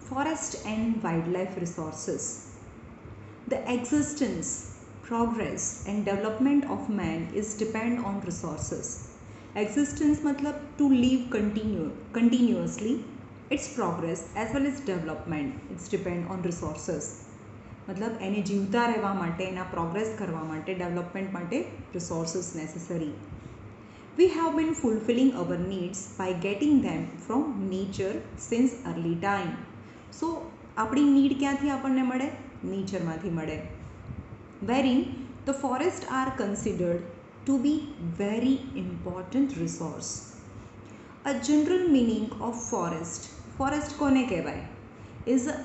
Forest and wildlife resources. The existence, progress and development of man is depend on resources. Existence matlab to live continuously. Its progress as well as development, it's depend on resources. मतलब એને જીવતા રહેવા માટે એના progress કરવા માટે development માટે resources necessary. We have been fulfilling our needs by getting them from nature since early time. So આપણી નીડ ક્યાંથી આપણને મળે? નેચરમાંથી મળે. Wherein the forests are considered to be very important resource. A general meaning of forest કોને કહેવાય? Is a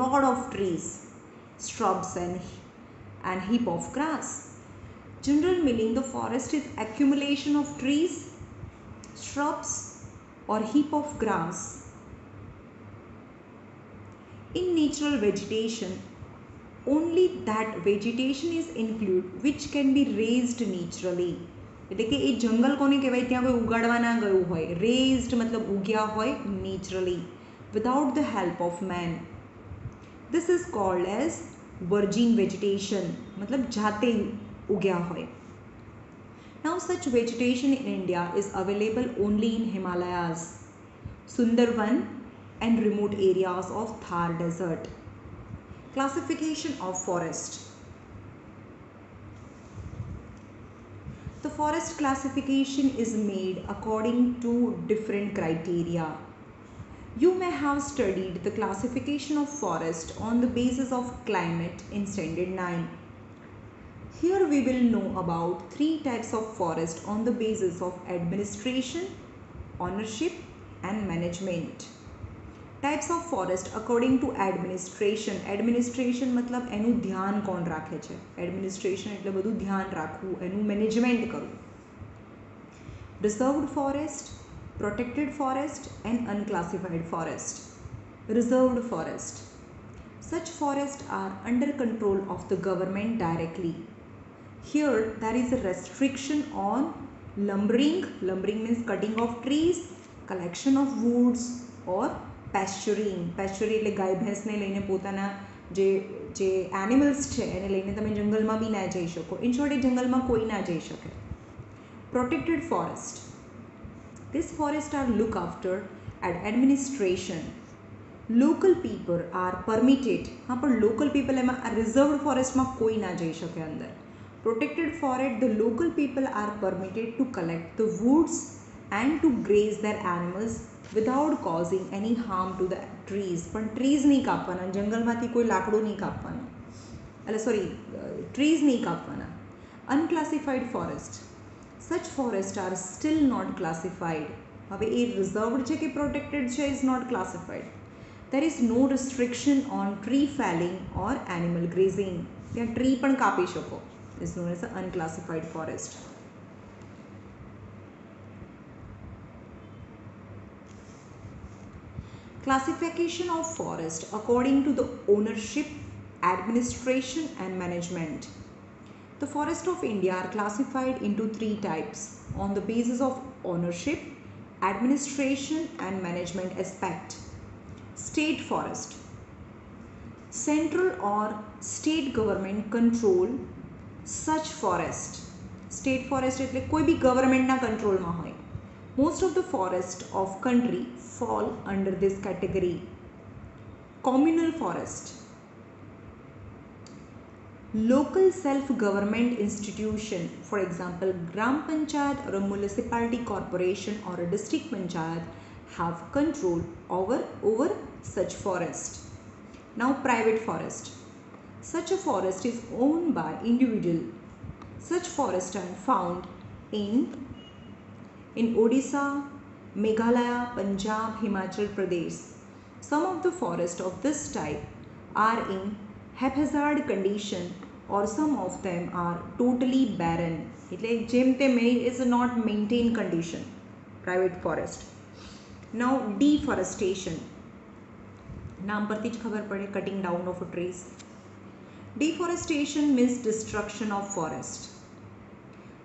lot of trees, shrubs and heap of grass. General meaning, the forest is accumulation of trees, shrubs or heap of grass. In natural vegetation, only that vegetation is included which can be raised naturally. એટલે કે એ જંગલ કોને કહેવાય? ત્યાં કોઈ ઉગાડવા ના ગયું હોય. રેઝડ મતલબ ઉગ્યા હોય naturally without the help of man. This is called as virgin vegetation, मतलब जाते उग्या होय. Now such vegetation in India is available only in Himalayas, Sundarban and remote areas of Thar desert. Classification of forest. The forest classification is made according to different criteria. You may have studied the classification of forest on the basis of climate in Standard 9. Here we will know about 3 types of forest on the basis of administration, ownership and management. Types of forest according to administration. Administration मतलब એનું ध्यान કોણ રાખે છે? Administration એટલે બધું ध्यान રાખવું, એનું management કરવું. Reserved forest, protected forest and unclassified forest. Reserved forest. Such forests are under control of the government directly. Here there is a restriction on lumbering. Lumbering means cutting of trees, collection of woods or pasturing. Pasturing એટલે ગાય ભેંસને લઈને પોતાના જે animals છે એને લઈને તમે જંગલમાં બી ના જઈ શકો. ઇન શોર્ટ એ જંગલમાં કોઈ ના જઈ શકે. Protected forest. These forests are looked after at administration. Local people are permitted. हाँ पर local people એમાં આ reserved forest માં કોઈ ના જઈ શકે અંદર. Protected forest, the local people are permitted to collect the woods and to graze their animals without causing any harm to the trees. પણ trees નહીં કાપવાના, જંગલમાંથી કોઈ લાકડું નહીં કાપવાનું. એટલે સોરી, trees નહીં કાપવાના. Unclassified forest. Such forests are still not classified. હવે એ reserved છે કે protected છે is not classified. There is no restriction on tree felling or animal grazing. ત્યાં tree પણ કાપી શકો. Is known as an unclassified forest. Classification of forest according to the ownership, administration and management. The forests of India are classified into 3 types on the basis of ownership, administration and management aspect. State forest. Central or state government control such forest. State forest એટલે કોઈ બી ગવર્મેન્ટના કંટ્રોલમાં હોય. Most of the forest of country fall under this category. Communal forest. Local self-government institution, for example, Gram Panchayat or a municipality corporation or a district panchayat have control over such forest. Now private forest. Such a forest is owned by individual. Such forests are found in Odisha, Meghalaya, Punjab, Himachal Pradesh. Some of the forests of this type are in haphazard condition or some of them are totally barren. એટલે જેમ તેમ is not maintained condition. Private forest. Now deforestation. નામ પરથી જ ખબર પડે, cutting down of trees. Deforestation means destruction of forest.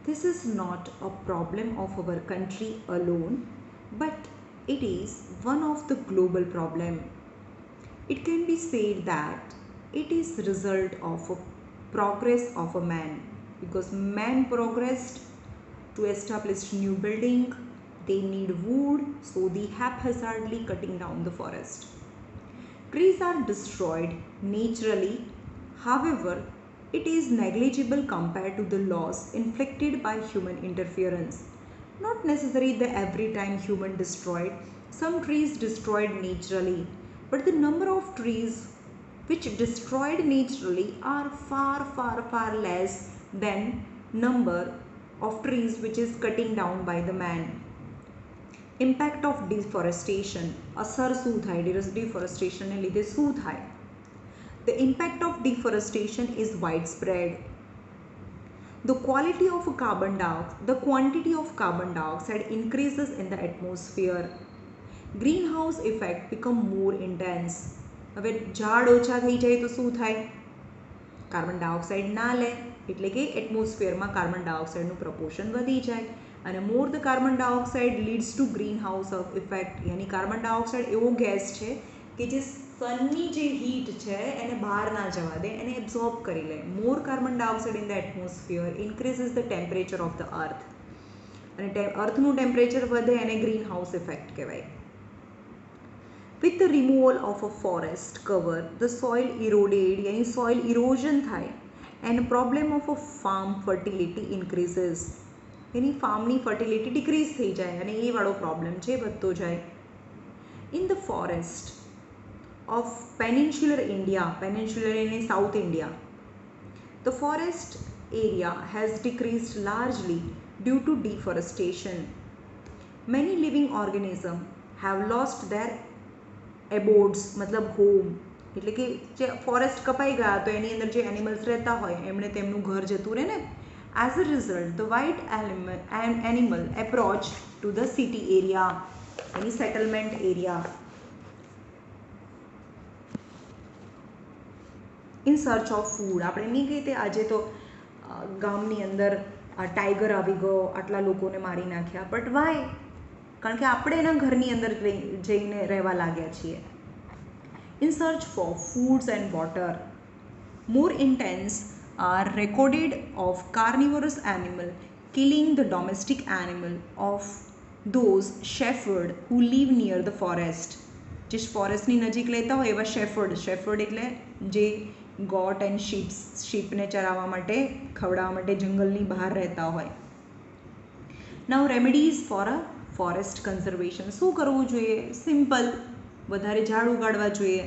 This is not a problem of our country alone, but it is one of the global problem. It can be said that it is the result of a progress of a man, because man progressed to establish new building. They need wood, so they haphazardly cutting down the forest. Trees are destroyed naturally, however, it is negligible compared to the loss inflicted by human interference. Not necessarily that every time human destroyed, some trees destroyed naturally, but the number of trees which destroyed naturally are far less than number of trees which is cutting down by the man. Impact of deforestation, અસર શું થાય deforestation ને લીધે શું થાય? The impact of deforestation is widespread. The quantity of carbon dioxide increases in the atmosphere. Greenhouse effect become more intense. હવે ઝાડ ઓછા થઈ જાય તો શું થાય? કાર્બન ડાયોક્સાઇડ ના લે એટલે કે એટમોસ્ફિયરમાં કાર્બન ડાયોક્સાઇડનું પ્રપોર્શન વધી જાય અને more the carbon dioxide leads to greenhouse effect. યાની કાર્બન ડાયોક્સાઇડ એવો ગેસ છે કે જે સનની જે હીટ છે એને બહાર ના જવા દે, એને એબ્ઝોર્બ કરી લે. More carbon dioxide in the atmosphere increases the temperature of the earth, અને અર્થનું ટેમ્પરેચર વધે એને ગ્રીન હાઉસ ઇફેક્ટ કહેવાય. With the removal of a forest cover, the soil eroded, यानी soil erosion થાય, and problem of a farm fertility increases. यानी farmની fertility decrease થઈ જાય અને એ વાળો problem છે વધતો જાય. In the forest of peninsular India, peninsular in South India, the forest area has decreased largely due to deforestation. Many living organisms have lost their abodes, मतलब home, એટલે કે જે ફોરેસ્ટ કપાઈ ગયા તો એની અંદર જે એનિમલ્સ રહેતા હોય એમણે તેમનું ઘર જતું રહે ને. As a result, the white animal approach to the city area, any settlement area, in search of food. આપણે નહીં કહીએ આજે તો ગામની અંદર ટાઈગર આવી ગયો, આટલા લોકોને મારી નાખ્યા. But Y? કારણ કે આપણે એના ઘરની અંદર જઈને રહેવા લાગ્યા છીએ. In search for foods and water, more intense are recorded of carnivorous animal killing the domestic animal of those shepherd who live near the forest. જે ફોરેસ્ટની નજીક લેતા હોય એવા શેફર્ડ એટલે જે ગોટ એન્ડ શીપને ચરાવવા માટે ખવડાવવા માટે જંગલની બહાર રહેતા હોય. Now remedies for a forest conservation. શું કરવું જોઈએ? સિમ્પલ, વધારે ઝાડ ઉગાડવા જોઈએ.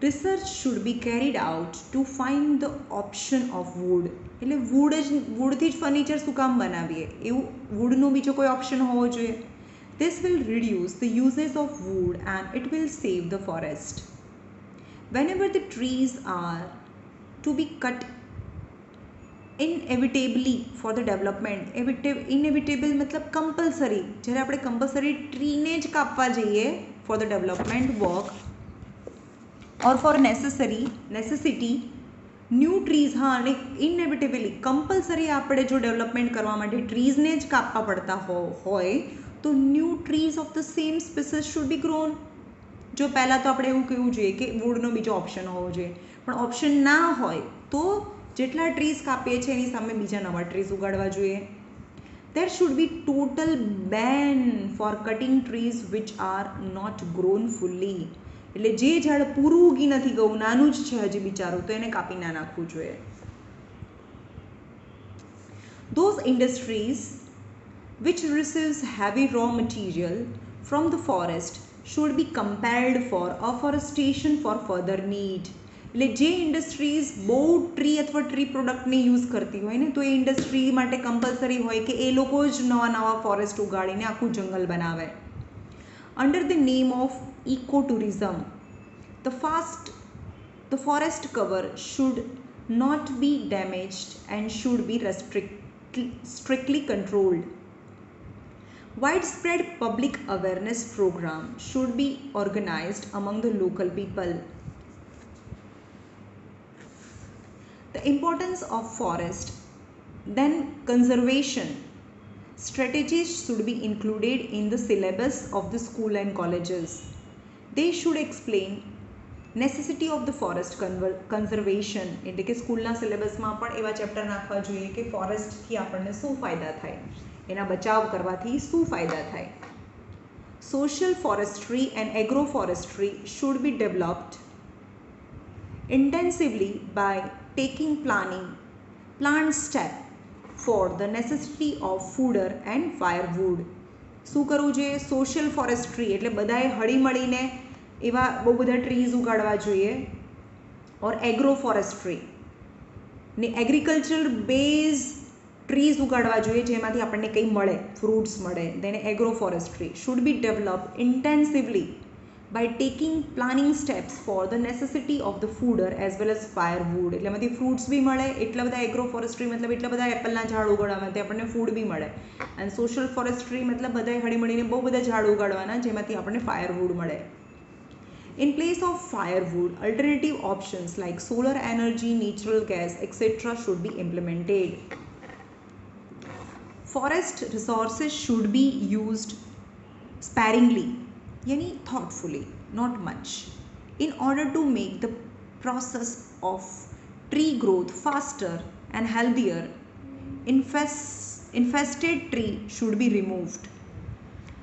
Research should be carried out to find the option of wood. એટલે વુડથી જ ફર્નિચર શું કામ બનાવીએ? એવું વુડનો બીજો કોઈ ઓપ્શન હોવો જોઈએ. This will reduce the uses of wood and it will save the forest. Whenever the trees are to be cut inevitably for the development, inevitable मतलब compulsory, જ્યારે આપણે compulsory ટ્રીને જ કાપવા જઈએ for the development work or for necessity new trees, હા, અને inevitably compulsory આપણે જો ડેવલપમેન્ટ કરવા માટે ટ્રીઝને જ કાપવા પડતા હોય તો new trees of the same species should be grown. જો પહેલાં તો આપણે એવું કહેવું જોઈએ કે વુડનો બીજો ઓપ્શન હોવો જોઈએ, પણ ઓપ્શન ના હોય તો જેટલા ટ્રીઝ કાપીએ છીએ એની સામે બીજા નવા ટ્રીઝ ઉગાડવા જોઈએ. There should be total ban for cutting trees which are not grown fully. એટલે જે ઝાડ પૂરું ઉગી નથી ગયું, નાનું જ છે હજી બિચારું, તો એને કાપી ના નાખવું જોઈએ. Those industries which receives heavy raw material from the forest should be compelled for afforestation for further need. એટલે જે ઇન્ડસ્ટ્રીઝ બહુ ટ્રી અથવા ટ્રી પ્રોડક્ટને યુઝ કરતી હોય ને તો એ ઇન્ડસ્ટ્રી માટે કમ્પલસરી હોય કે એ લોકો જ નવા ફોરેસ્ટ ઉગાડીને આખું જંગલ બનાવે. Under the name of eco tourism, the forest cover should not be damaged and should be strictly controlled. Widespread public awareness program should be organized among the local people. The importance of forest, then conservation strategies should be included in the syllabus of the school and colleges. They should explain necessity of the forest conservation, એટલે કે સ્કૂલના સિલેબસમાં પણ એવા chapter નાખવા જોઈએ કે ફોરેસ્ટથી આપણને શું ફાયદા થાય, એના બચાવ કરવાથી શું ફાયદા થાય. Social forestry and agro forestry should B developed intensively by taking planned step for the necessity of fodder and firewood. શું કરવું જોઈએ? સોશિયલ ફોરેસ્ટ્રી એટલે બધાએ હળીમળીને એવા બહુ બધા ટ્રીઝ ઉગાડવા જોઈએ. ઓર એગ્રો ફોરેસ્ટ્રી ને એગ્રીકલ્ચર બેઝ ટ્રીઝ ઉગાડવા જોઈએ જેમાંથી આપણને કંઈ મળે, ફ્રૂટ્સ મળે. તેને agroforestry should be develop intensively by taking planning steps for the necessity of the fodder as well as firewood. એટલે એમાંથી ફ્રૂટ્સ બી મળે, એટલા બધા એગ્રો ફોરેસ્ટ્રી મતલબ એટલા બધા એપલના ઝાડ ઉગાડવાથી આપણને ફૂડ બી મળે. અને સોશિયલ ફોરેસ્ટ્રી મતલબ બધાએ હળીમળીને બહુ બધા ઝાડ ઉગાડવાના જેમાંથી આપણને ફાયરવુડ મળે. In place of firewood, alternative options like solar energy, natural gas, etc. should be implemented. Forest resources should be used sparingly, yani thoughtfully, not much, in order to make the process of tree growth faster and healthier. Infested tree should be removed.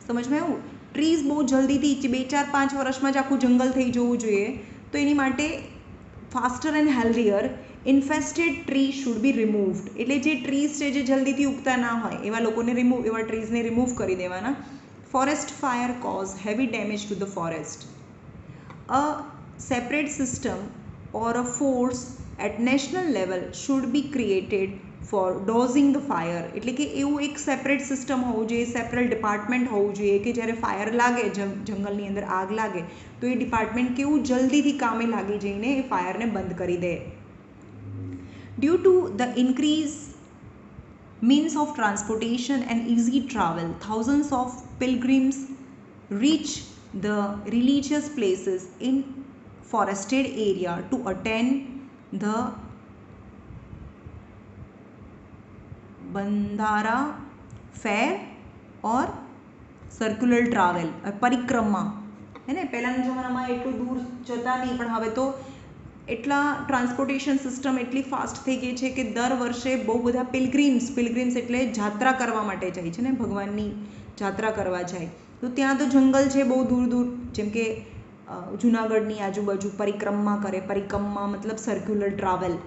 સમજ માં આવ્યું? Trees બહુ જલ્દીથી 2-4-5 વર્ષમાં જ આખું જંગલ થઈ જવું જોઈએ, તો એની માટે faster and healthier infested tree should be removed. એટલે જે ટ્રીઝ છે જે જલ્દીથી ઉગતા ના હોય એવા લોકોને એવા ટ્રીઝને રિમૂવ કરી દેવાના. Forest fire cause heavy damage to the forest. A separate system or a force at national level should be created for dosing the fire. એટલે કે એવું એક સેપરેટ સિસ્ટમ હોવું જોઈએ, સેપરેટ ડિપાર્ટમેન્ટ હોવું જોઈએ કે જ્યારે ફાયર લાગે, જંગલની અંદર આગ લાગે તો એ ડિપાર્ટમેન્ટ કેવું જલ્દીથી કામે લાગી જઈને એ ફાયરને બંધ કરી દે. Due to the increase means of transportation and easy travel, thousands of pilgrims reach the religious places in forested area to attend the Bandara fair or circular travel, પરિક્રમા. હે ને, પહેલાંના જમાનામાં એટલું દૂર જતા નહીં, પણ હવે તો એટલા ટ્રાન્સપોર્ટેશન સિસ્ટમ એટલી ફાસ્ટ થઈ ગઈ છે કે દર વર્ષે બહુ બધા પિલગ્રીમ્સ એટલે જાત્રા કરવા માટે જાય છે ને, ભગવાનની જાત્રા કરવા જાય. તો ત્યાં તો જંગલ છે બહુ દૂર દૂર, જેમ કે જુનાગઢની આજુબાજુ પરિક્રમા કરે. પરિક્રમા મતલબ સર્ક્યુલર ટ્રાવેલ.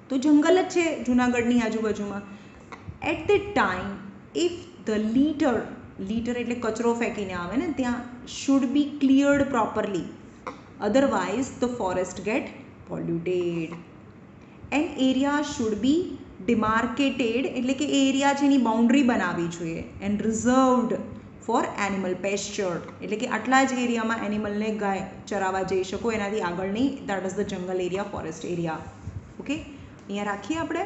તો જંગલ જ છે જુનાગઢની આજુબાજુમાં. At the time if the litter એટલે કચરો ફેંકીને આવે ને ત્યાં, should be cleared properly, otherwise the forest get polluted. An area should be demarcated, એટલે કે એરિયા છે એની બાઉન્ડ્રી બનાવવી જોઈએ. and reserved for animal pasture, એટલે કે આટલા જ એરિયામાં એનિમલને ગાય ચરાવવા જઈ શકો, એનાથી આગળ નહીં. that is the jungle area, forest area. Okay, અહીંયા રાખીએ આપણે.